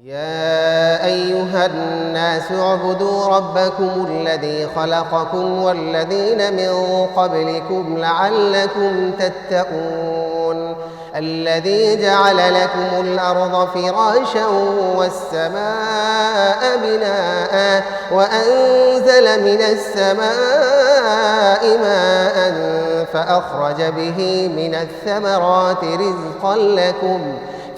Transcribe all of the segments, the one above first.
يا أيها الناس اعبدوا ربكم الذي خلقكم والذين من قبلكم لعلكم تتقون الذي جعل لكم الأرض فراشا والسماء بناء وأنزل من السماء ماء فأخرج به من الثمرات رزقا لكم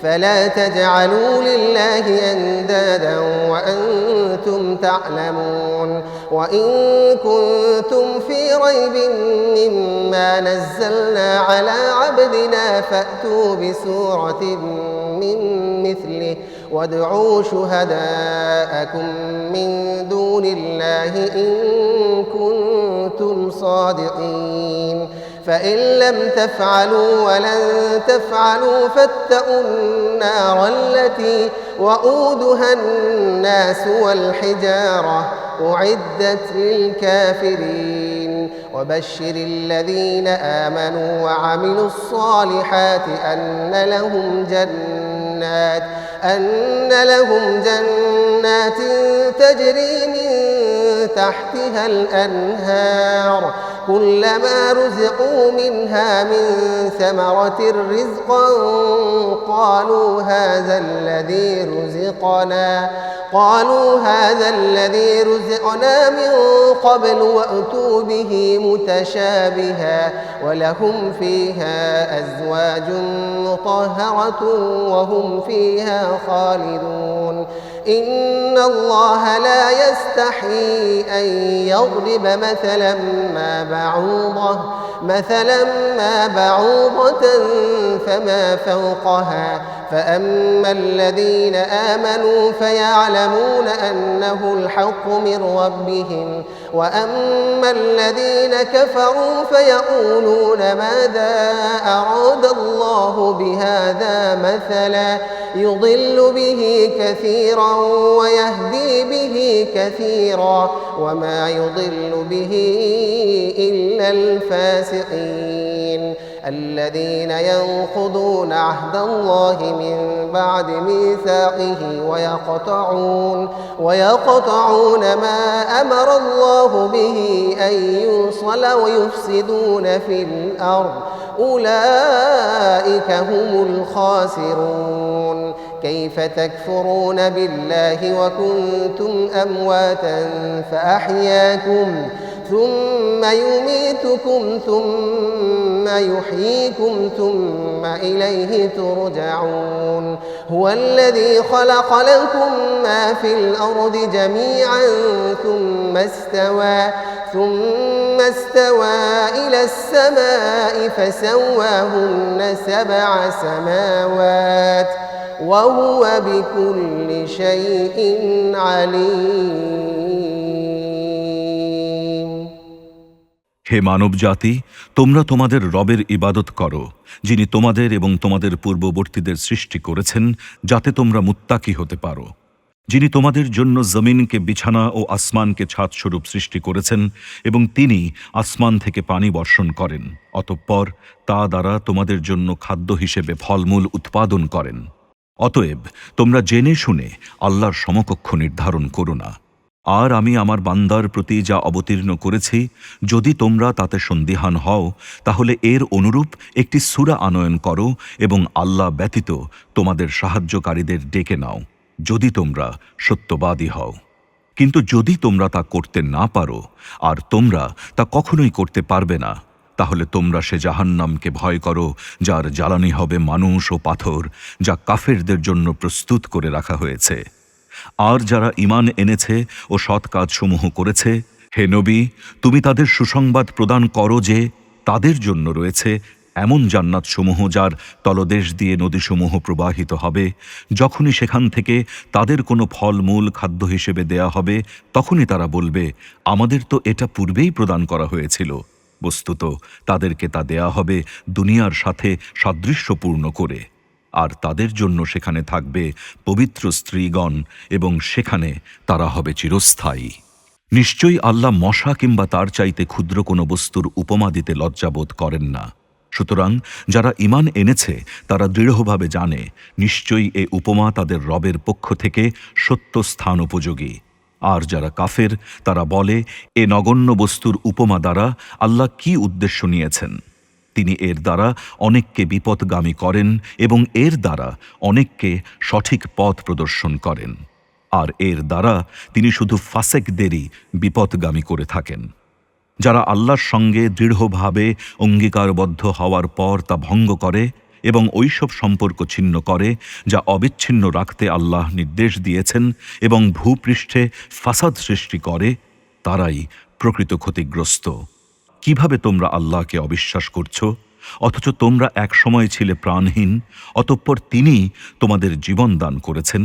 فلا تجعلوا لله أندادا وأنتم تعلمون وإن كنتم في ريب مما نزلنا على عبدنا فأتوا بسورة من مثله وادعوا شهداءكم من دون الله إن كنتم صادقين فإن لم تفعلوا ولن تفعلوا فاتقوا النار التي وقودها الناس والحجارة أعدت للكافرين وبشر الذين آمنوا وعملوا الصالحات أن لهم جنات تجري من تحتها الأنهار كلما رزقوا منها من ثمرة رزقا قالوا هذا الذي رزقنا من قبل وأتوا به متشابها ولهم فيها أزواج مطهرة وهم فيها خالدون إن الله لا يستحيي أن يضرب مثلا ما بعوضة فما فوقها فأما الذين آمنوا فيعلمون أنه الحق من ربهم وأما الذين كفروا فيقولون ماذا أراد الله بهذا مثلا يضل به كثيرا ويهدي به كثيرا وما يضل به إلا الفاسقين الذين ينقضون عهد الله من بعد ميثاقه ويقطعون ما أمر الله به أن يوصل ويفسدون في الأرض أولئك هم الخاسرون كيف تكفرون بالله وكنتم أمواتا فأحياكم ثم يميتكم ثم يحييكم ثم إليه ترجعون هو الذي خلق لكم ما في الأرض جميعا ثم استوى إلى السماء فسواهن 7 سماوات وهو بكل شيء عليم হে মানব জাতি, তোমরা তোমাদের রবের ইবাদত করো, যিনি তোমাদের এবং তোমাদের পূর্ববর্তীদের সৃষ্টি করেছেন যাতে তোমরা মুত্তাকি হতে পারো। যিনি তোমাদের জন্য জমিনকে বিছানা ও আসমানকে ছাদস্বরূপ সৃষ্টি করেছেন এবং তিনি আসমান থেকে পানি বর্ষণ করেন, অতঃপর তা দ্বারা তোমাদের জন্য খাদ্য হিসেবে ফলমূল উৎপাদন করেন। অতএব তোমরা জেনে শুনে আল্লাহর সমকক্ষ নির্ধারণ করো না। আর আমি আমার বান্দার প্রতি যা অবতীর্ণ করেছি, যদি তোমরা তাতে সন্দিহান হও তাহলে এর অনুরূপ একটি সূরা আনয়ন করো এবং আল্লাহ ব্যতীত তোমাদের সাহায্যকারীদের ডেকে নাও, যদি তোমরা সত্যবাদী হও। কিন্তু যদি তোমরা তা করতে না পারো, আর তোমরা তা কখনোই করতে পারবে না, তাহলে তোমরা সে জাহান্নামকে ভয় করো, যার জ্বালানি হবে মানুষ ও পাথর, যা কাফেরদের জন্য প্রস্তুত করে রাখা হয়েছে। আর যারা ঈমান এনেছে ও সৎ কাজসমূহ করেছে, হে নবী, তুমি তাদের সুসংবাদ প্রদান করো যে তাদের জন্য রয়েছে এমন জান্নাতসমূহ যার তলদেশ দিয়ে নদীসমূহ প্রবাহিত হবে। যখনই সেখান থেকে তাদের কোনো ফলমূল খাদ্য হিসেবে দেয়া হবে, তখনই তারা বলবে, আমাদের তো এটা পূর্বেই প্রদান করা হয়েছিল। বস্তুত তাদেরকে তা দেয়া হবে দুনিয়ার সাথে সাদৃশ্যপূর্ণ করে, আর তাদের জন্য সেখানে থাকবে পবিত্র স্ত্রীগণ এবং সেখানে তারা হবে চিরস্থায়ী। নিশ্চয়ই আল্লাহ মশা কিংবা তার চাইতে ক্ষুদ্র কোনো বস্তুর উপমা দিতে লজ্জাবোধ করেন না। সুতরাং যারা ঈমান এনেছে তারা দৃঢ়ভাবে জানে নিশ্চয়ই এ উপমা তাদের রবের পক্ষ থেকে সত্য স্থান উপযোগী। আর যারা কাফের তারা বলে, এ নগণ্য বস্তুর উপমা দ্বারা আল্লাহ কি উদ্দেশ্য নিয়েছেন? তিনি এর দ্বারা অনেককে বিপথগামী করেন এবং এর দ্বারা অনেককে সঠিক পথ প্রদর্শন করেন, আর এর দ্বারা তিনি শুধু ফাসেকদেরই বিপথগামী করে থাকেন। যারা আল্লাহর সঙ্গে দৃঢ়ভাবে অঙ্গীকারবদ্ধ হওয়ার পর তা ভঙ্গ করে এবং ওইসব সম্পর্ক ছিন্ন করে যা অবিচ্ছিন্ন রাখতে আল্লাহ নির্দেশ দিয়েছেন এবং ভূপৃষ্ঠে ফাসাদ সৃষ্টি করে, তারাই প্রকৃত ক্ষতিগ্রস্ত। কিভাবে তোমরা আল্লাহকে অবিশ্বাস করছো, অথচ তোমরা এক সময় ছিলে প্রাণহীন? অতঃপর তিনি তোমাদের জীবন দান করেছেন,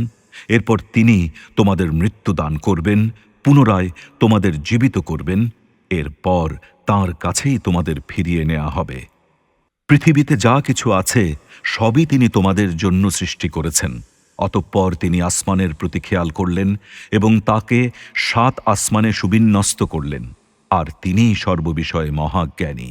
এরপর তিনি তোমাদের মৃত্যু দান করবেন, পুনরায় তোমাদের জীবিত করবেন, এরপর তাঁর কাছেই তোমাদের ফিরিয়ে নেওয়া হবে। পৃথিবীতে যা কিছু আছে সবই তিনি তোমাদের জন্য সৃষ্টি করেছেন। অতঃপর তিনি আসমানের প্রতি খেয়াল করলেন এবং তাকে 7 আসমানে সুবিন্যস্ত করলেন, আর তিনিই সর্ববিষয়ে মহাজ্ঞানী।